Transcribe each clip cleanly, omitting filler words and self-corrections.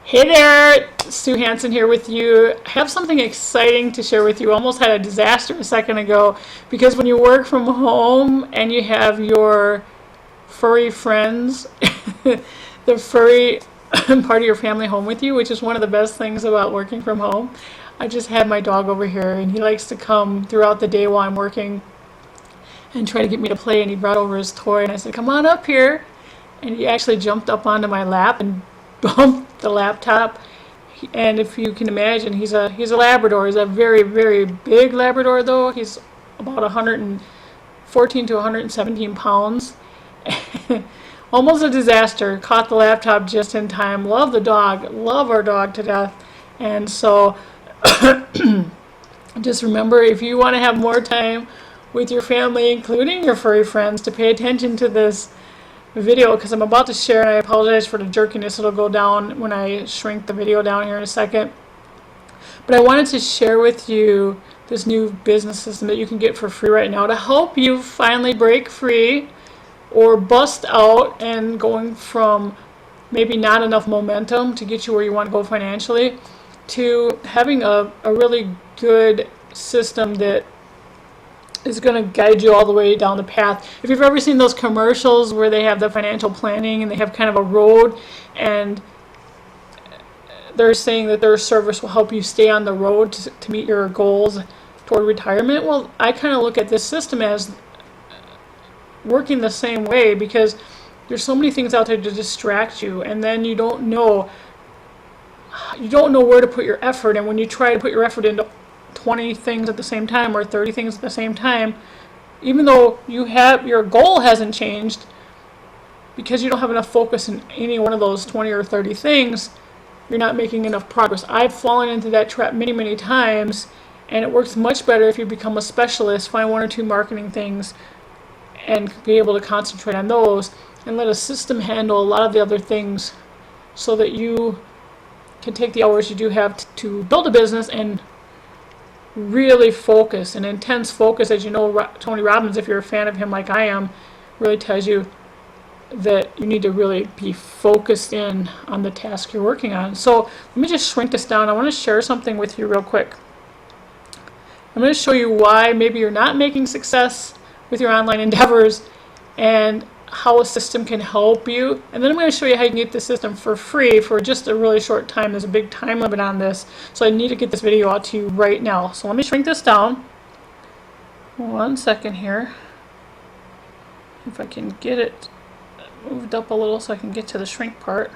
Hey there, Sue Hanson here with you. I have something exciting to share with you. Almost had a disaster a second ago because when you work from home and you have your furry friends, the furry part of your family home with you, which is one of the best things about working from home. I just had my dog over here and he likes to come throughout the day while I'm working and try to get me to play, and he brought over his toy and I said, come on up here. And he actually jumped up onto my lap and bumped the laptop. And if you can imagine, he's a Labrador. He's a very, very big Labrador though. He's about 114 to 117 pounds. Almost a disaster. Caught the laptop just in time. Love the dog. Love our dog to death. And so just remember, if you want to have more time with your family, including your furry friends, to pay attention to this video, because I'm about to share, and I apologize for the jerkiness. It'll go down when I shrink the video down here in a second. But I wanted to share with you this new business system that you can get for free right now to help you finally break free or bust out and going from maybe not enough momentum to get you where you want to go financially to having a really good system that is going to guide you all the way down the path. If you've ever seen those commercials where they have the financial planning and they have kind of a road and they're saying that their service will help you stay on the road to meet your goals toward retirement, well, I kind of look at this system as working the same way, because there's so many things out there to distract you, and then you don't know where to put your effort. And when you try to put your effort into 20 things at the same time or 30 things at the same time, even though your goal hasn't changed, because you don't have enough focus in any one of those 20 or 30 things, you're not making enough progress. I've fallen into that trap many times, and it works much better if you become a specialist, find one or two marketing things and be able to concentrate on those and let a system handle a lot of the other things, so that you can take the hours you do have to build a business and really focus. An intense focus, as you know, Tony Robbins, if you're a fan of him like I am, really tells you that you need to really be focused in on the task you're working on. So let me just shrink this down. I want to share something with you real quick. I'm going to show you why maybe you're not making success with your online endeavors and how a system can help you. And then I'm going to show you how you can get the system for free for just a really short time. There's a big time limit on this, so I need to get this video out to you right now. So let me shrink this down. 1 second here. If I can get it moved up a little so I can get to the shrink part.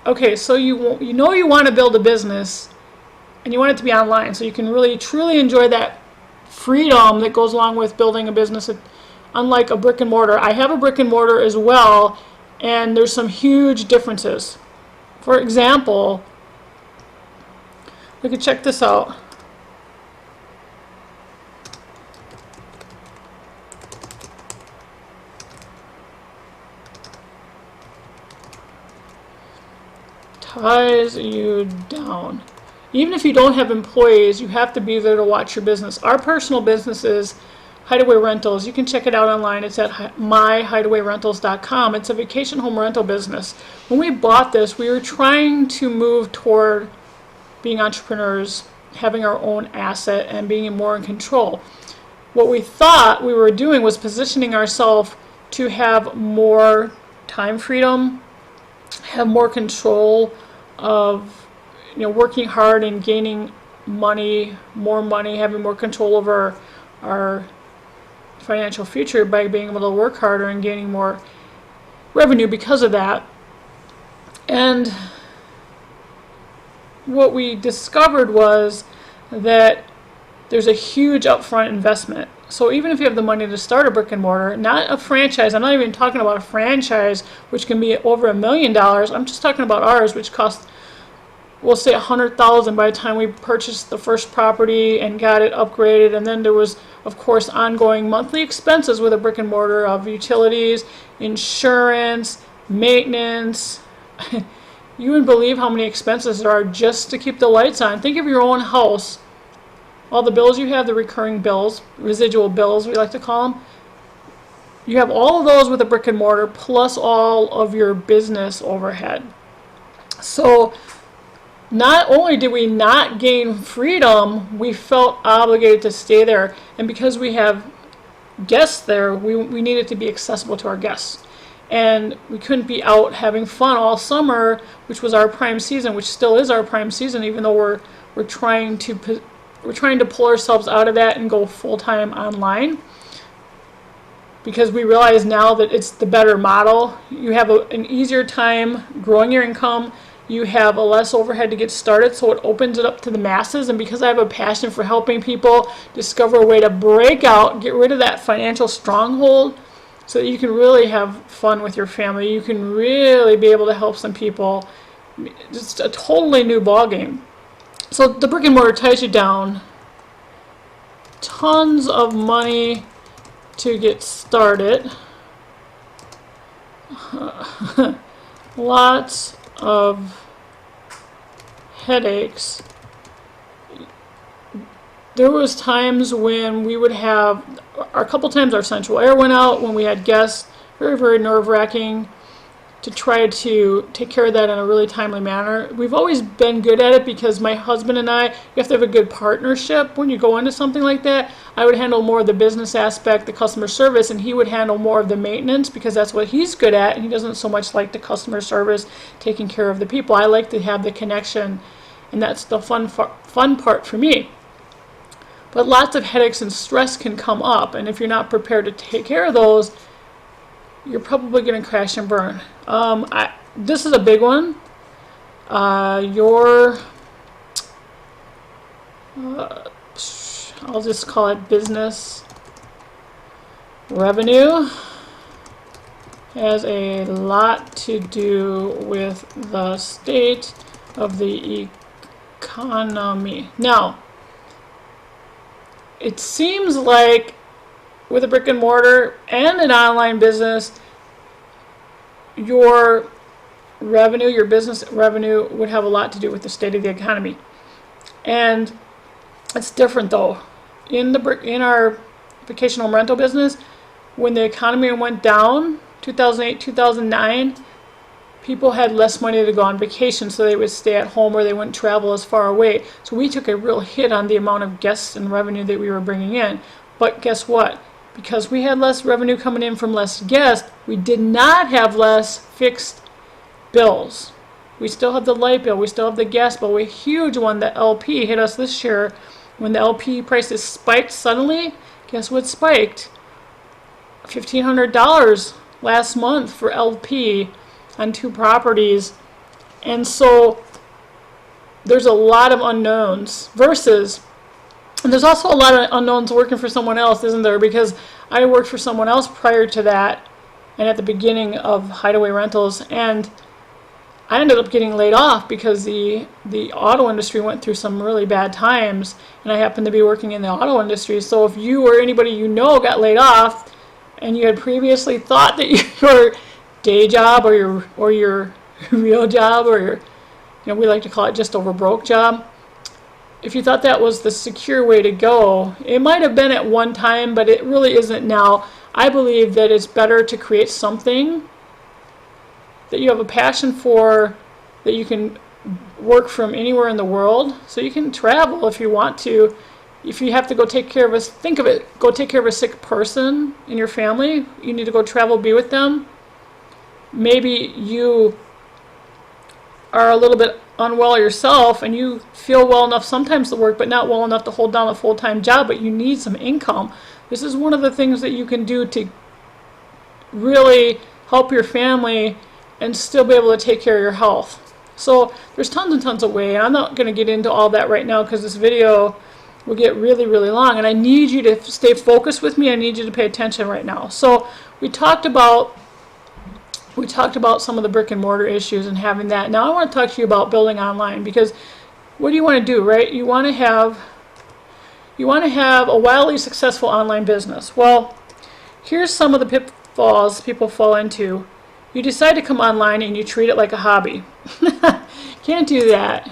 Okay, so you know you want to build a business and you want it to be online, so you can really truly enjoy that freedom that goes along with building a business. Unlike a brick and mortar, I have a brick and mortar as well, and there's some huge differences. For example, we could check this out. Ties you down. Even if you don't have employees, you have to be there to watch your business. Our personal business is Hideaway Rentals. You can check it out online. It's at myhidaway.rentals.com. It's a vacation home rental business. When we bought this, we were trying to move toward being entrepreneurs, having our own asset, and being more in control. What we thought we were doing was positioning ourselves to have more time freedom, have more control of working hard and gaining more money, having more control over our financial future by being able to work harder and gaining more revenue because of that. And what we discovered was that there's a huge upfront investment. So even if you have the money to start a brick and mortar, not a franchise, I'm not even talking about a franchise which can be over $1 million. I'm just talking about ours, which cost, we'll say, $100,000 by the time we purchased the first property and got it upgraded. And then there was, of course, ongoing monthly expenses with a brick and mortar of utilities, insurance, maintenance. You wouldn't believe how many expenses there are just to keep the lights on. Think of your own house all the bills you have, the recurring bills, residual bills we like to call them, you have all of those with a brick and mortar plus all of your business overhead. So not only did we not gain freedom, we felt obligated to stay there. And because we have guests there, we needed to be accessible to our guests. And we couldn't be out having fun all summer, which was our prime season, which still is our prime season, even though we're trying to pull ourselves out of that and go full-time online. Because we realize now that it's the better model. You have an easier time growing your income. You have a less overhead to get started, so it opens it up to the masses. And because I have a passion for helping people discover a way to break out, get rid of that financial stronghold, so that you can really have fun with your family. You can really be able to help some people. Just a totally new ballgame. So the brick and mortar ties you down. Tons of money to get started. Lots of headaches. There was times when we would have, a couple times our central air went out when we had guests. Very, very nerve-wracking to try to take care of that in a really timely manner. We've always been good at it because my husband and I, you have to have a good partnership when you go into something like that. I would handle more of the business aspect, the customer service, and he would handle more of the maintenance because that's what he's good at, and he doesn't so much like the customer service, taking care of the people. I like to have the connection, and that's the fun part for me. But lots of headaches and stress can come up, and if you're not prepared to take care of those, you're probably going to crash and burn. This is a big one. I'll just call it business revenue has a lot to do with the state of the economy. Now, it seems like with a brick and mortar and an online business, your revenue, your business revenue would have a lot to do with the state of the economy. And it's different though. In our vacation home rental business, when the economy went down, 2008, 2009, people had less money to go on vacation, so they would stay at home or they wouldn't travel as far away. So we took a real hit on the amount of guests and revenue that we were bringing in. But guess what? Because we had less revenue coming in from less guests, we did not have less fixed bills. We still have the light bill, we still have the gas bill, a huge one. The LP hit us this year. When the LP prices spiked suddenly, guess what spiked? $1,500 last month for LP on 2 properties. And so there's a lot of unknowns versus, and there's also a lot of unknowns working for someone else, isn't there? Because I worked for someone else prior to that and at the beginning of Hideaway Rentals, and I ended up getting laid off because the auto industry went through some really bad times, and I happened to be working in the auto industry. So if you or anybody you know got laid off and you had previously thought that your day job or your real job or your, we like to call it just over broke job, if you thought that was the secure way to go, it might have been at one time, but it really isn't now. I believe that it's better to create something that you have a passion for, that you can work from anywhere in the world, so you can travel if you want to. If you have to go take care of go take care of a sick person in your family, you need to go travel, be with them. Maybe you are a little bit unwell yourself and you feel well enough sometimes to work, but not well enough to hold down a full-time job, but you need some income. This is one of the things that you can do to really help your family and still be able to take care of your health. So there's tons and tons of ways. I'm not going to get into all that right now because this video will get really, really long, and I need you to stay focused with me. I need you to pay attention right now. So we talked about some of the brick and mortar issues and having that. Now I want to talk to you about building online, because what do you want to do, right? You want to have a wildly successful online business. Well, here's some of the pitfalls people fall into. You decide to come online and you treat it like a hobby. Can't do that.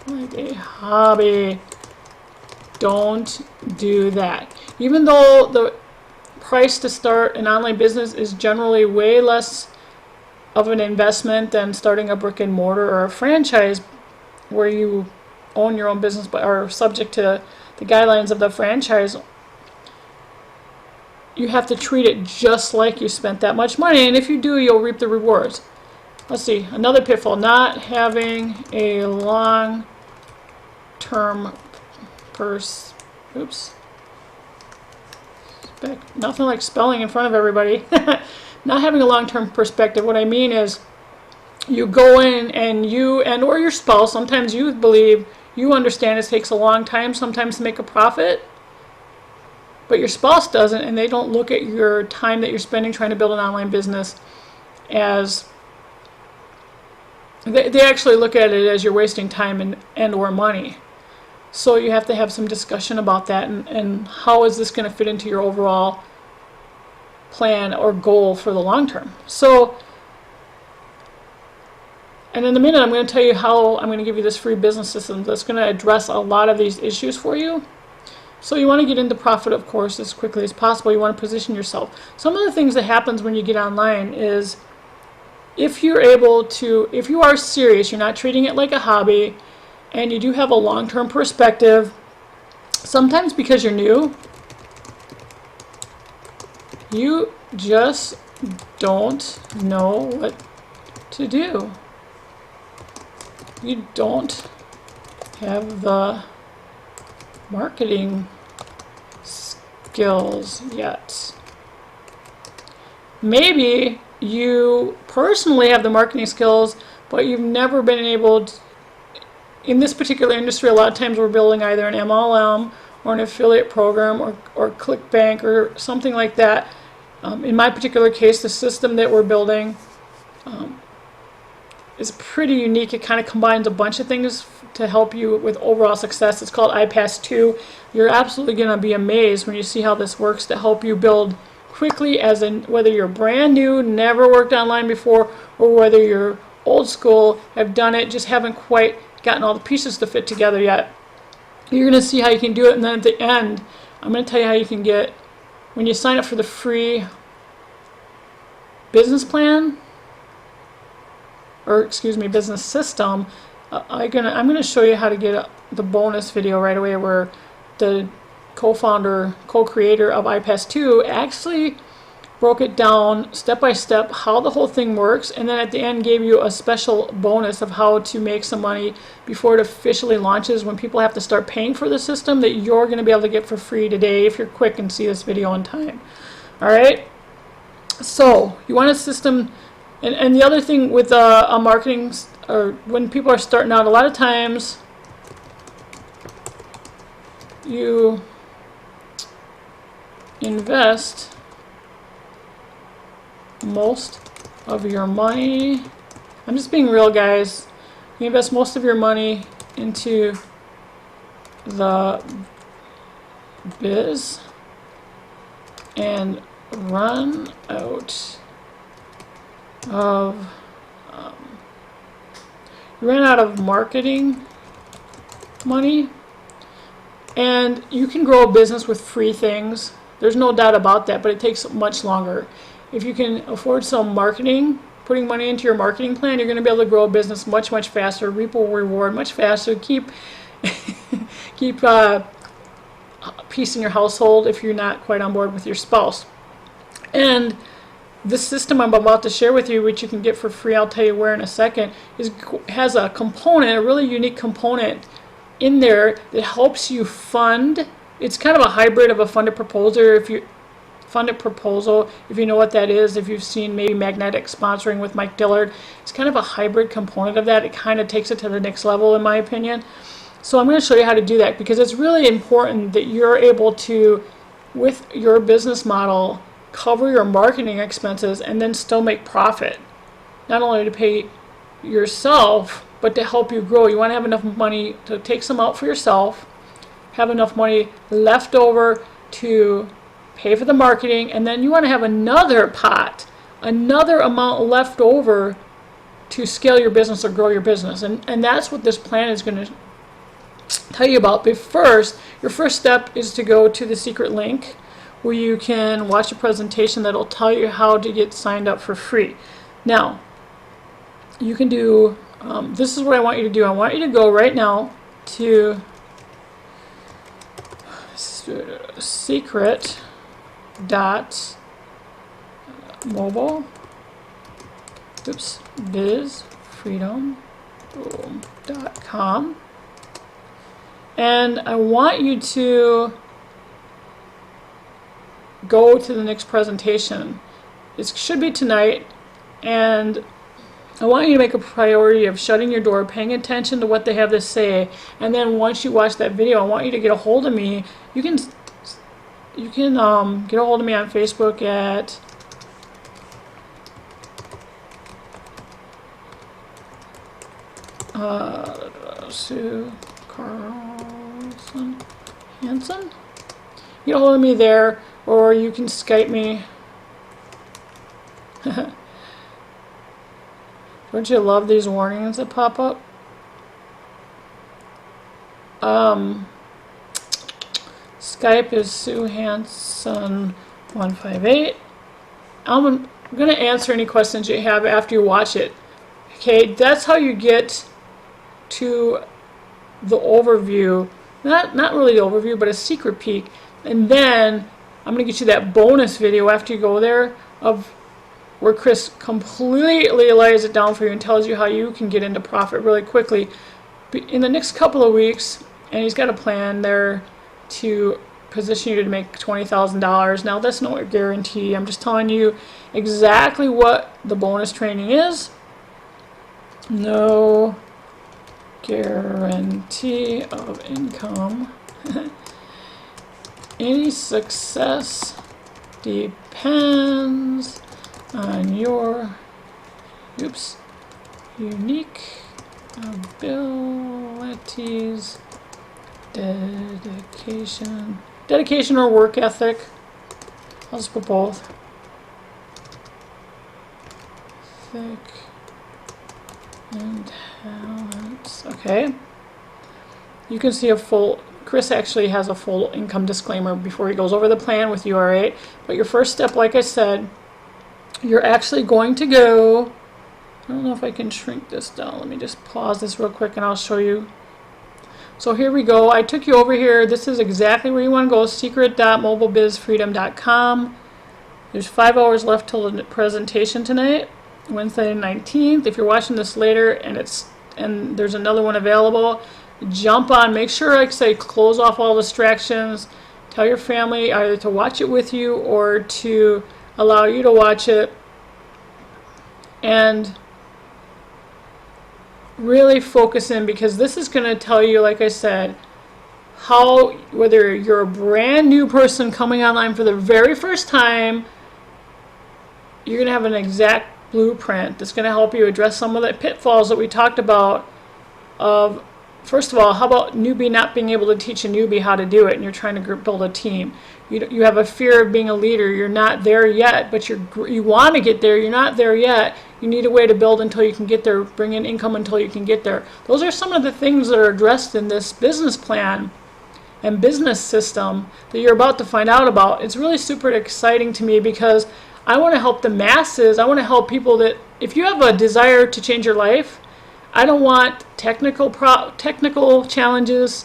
Like a hobby. don't do that. Even though the price to start an online business is generally way less of an investment than starting a brick and mortar or a franchise where you own your own business but are subject to the guidelines of the franchise, you have to treat it just like you spent that much money, and if you do, you'll reap the rewards. Let's see, another pitfall, not having a long-term nothing like spelling in front of everybody. Not having a long-term perspective. What I mean is, you go in and you or your spouse, sometimes you believe, you understand it takes a long time sometimes to make a profit, but your spouse doesn't, and they don't look at your time that you're spending trying to build an online business as, they actually look at it as you're wasting time and or money. So you have to have some discussion about that, and how is this going to fit into your overall plan or goal for the long term. So, and in a minute I'm going to tell you how I'm going to give you this free business system that's going to address a lot of these issues for you. So you want to get into profit, of course, as quickly as possible. You want to position yourself. Some of the things that happens when you get online is, if you are serious, you're not treating it like a hobby, and you do have a long-term perspective, sometimes because you're new, you just don't know what to do. You don't have the marketing skills yet. Maybe you personally have the marketing skills, but you've never been able to, in this particular industry, a lot of times we're building either an MLM or an affiliate program or ClickBank or something like that. In my particular case, the system that we're building is pretty unique. It kind of combines a bunch of things to help you with overall success. It's called IPAS 2. You're absolutely going to be amazed when you see how this works to help you build quickly, as in whether you're brand new, never worked online before, or whether you're old school, have done it, just haven't quite gotten all the pieces to fit together yet. You're going to see how you can do it, and then at the end, I'm going to tell you how you can get, when you sign up for the free business plan, or excuse me, business system, I'm going to show you how to get the bonus video right away, where the co-creator of IPAS 2 actually broke it down step by step how the whole thing works, and then at the end gave you a special bonus of how to make some money before it officially launches, when people have to start paying for the system, that you're going to be able to get for free today if you're quick and see this video on time. Alright, so you want a system, and the other thing with a marketing, or when people are starting out, a lot of times you invest most of your money, I'm just being real, guys, you invest most of your money into the biz and run out of you ran out of marketing money. And you can grow a business with free things, there's no doubt about that, but it takes much longer. If you can afford some marketing, putting money into your marketing plan, you're going to be able to grow a business much faster, reap a reward much faster, keep peace in your household if you're not quite on board with your spouse. And this system I'm about to share with you, which you can get for free, I'll tell you where in a second, has a component, a really unique component in there that helps you fund. It's kind of a hybrid of a funded proposal. If you know what that is, if you've seen maybe Magnetic sponsoring with Mike Dillard, it's kind of a hybrid component of that. It kind of takes it to the next level, in my opinion. So I'm going to show you how to do that, because it's really important that you're able to, with your business model, cover your marketing expenses and then still make profit. Not only to pay yourself, but to help you grow. You want to have enough money to take some out for yourself, have enough money left over to pay for the marketing, and then you want to have another pot, another amount left over to scale your business or grow your business. And that's what this plan is going to tell you about. But first, your first step is to go to the secret link where you can watch a presentation that'll tell you how to get signed up for free. Now, you can do, this is what I want you to do. I want you to go right now to secret.mobile, bizfreedom.com, and I want you to go to the next presentation. It should be tonight, and I want you to make a priority of shutting your door, paying attention to what they have to say, and then once you watch that video, I want you to get a hold of me. You can get a hold of me on Facebook at Sue Carlson Hanson. Get a hold of me there, or you can Skype me. Don't you love these warnings that pop up? Skype is Sue Hanson 158. I'm going to answer any questions you have after you watch it. Okay, that's how you get to the overview. Not really the overview, but a secret peek. And then I'm going to get you that bonus video after you go there of where Chris completely lays it down for you and tells you how you can get into profit really quickly in the next couple of weeks. And he's got a plan there to position you to make $20,000. Now, that's no guarantee. I'm just telling you exactly what the bonus training is. No guarantee of income. Any success depends on your unique abilities, dedication or work ethic. I'll just put both. Ethic and talents. Okay. You can see a full, Chris actually has a full income disclaimer before he goes over the plan with you, alright? But your first step, like I said, you're actually going to go, I don't know if I can shrink this down. Let me just pause this real quick and I'll show you. So here we go. I took you over here. This is exactly where you want to go, secret.mobilebizfreedom.com. There's 5 hours left till the presentation tonight, Wednesday the 19th. If you're watching this later and there's another one available, jump on. Make sure, like I say, close off all distractions. Tell your family either to watch it with you or to allow you to watch it, and really focus in, because this is going to tell you, like I said, how, whether you're a brand new person coming online for the very first time, you're going to have an exact blueprint that's going to help you address some of the pitfalls that we talked about of, first of all, how about newbie not being able to teach a newbie how to do it, and you're trying to build a team. You have a fear of being a leader. You're not there yet, but you want to get there. You're not there yet. You need a way to build until you can get there, bring in income until you can get there. Those are some of the things that are addressed in this business plan and business system that you're about to find out about. It's really super exciting to me because I want to help the masses. I want to help people that, if you have a desire to change your life, I don't want technical challenges,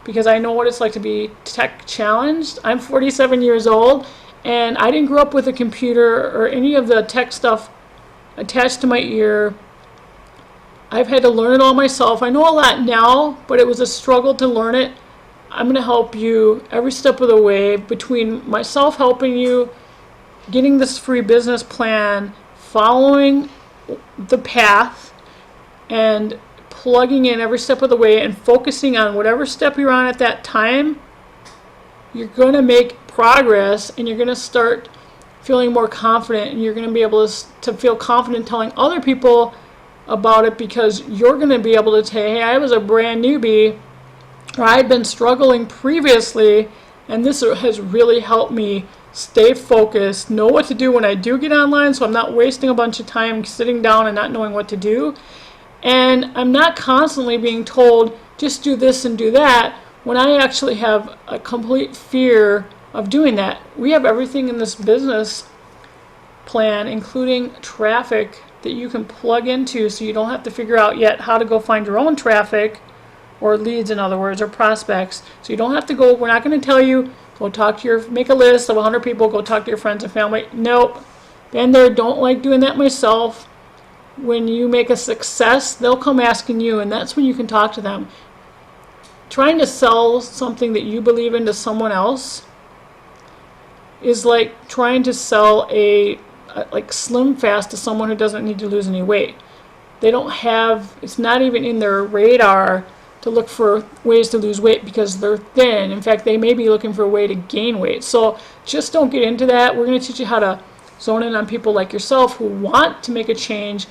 because I know what it's like to be tech challenged. I'm 47 years old, and I didn't grow up with a computer or any of the tech stuff attached to my ear. I've had to learn it all myself. I know a lot now, but it was a struggle to learn it. I'm going to help you every step of the way, between myself helping you, getting this free business plan, following the path, and plugging in every step of the way and focusing on whatever step you're on at that time. You're going to make progress, and you're going to start feeling more confident, and you're going to be able to feel confident telling other people about it, because you're going to be able to say, hey, I was a brand newbie, or I'd been struggling previously, and this has really helped me stay focused, know what to do when I do get online, so I'm not wasting a bunch of time sitting down and not knowing what to do. And I'm not constantly being told, just do this and do that, when I actually have a complete fear of doing that. We have everything in this business plan, including traffic, that you can plug into, so you don't have to figure out yet how to go find your own traffic, or leads, in other words, or prospects. So you don't have to go, we're not going to tell you, go talk to your, make a list of 100 people, go talk to your friends and family. Nope. Been there, don't like doing that myself. When you make a success, they'll come asking you, and that's when you can talk to them. Trying to sell something that you believe in to someone else is like trying to sell like Slim Fast to someone who doesn't need to lose any weight. They don't have, it's not even in their radar to look for ways to lose weight because they're thin. In fact, they may be looking for a way to gain weight. So just don't get into that. We're going to teach you how to zone in on people like yourself who want to make a change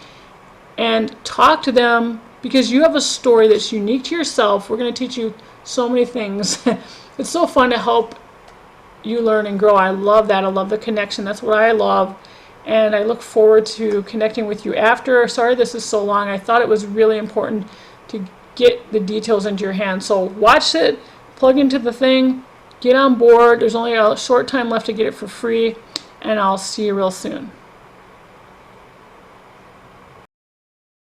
and talk to them, because you have a story that's unique to yourself. We're going to teach you so many things. It's so fun to help you learn and grow. I love that. I love the connection. That's what I love. And I look forward to connecting with you after. Sorry this is so long. I thought it was really important to get the details into your hands. So watch it, plug into the thing, get on board. There's only a short time left to get it for free, and I'll see you real soon.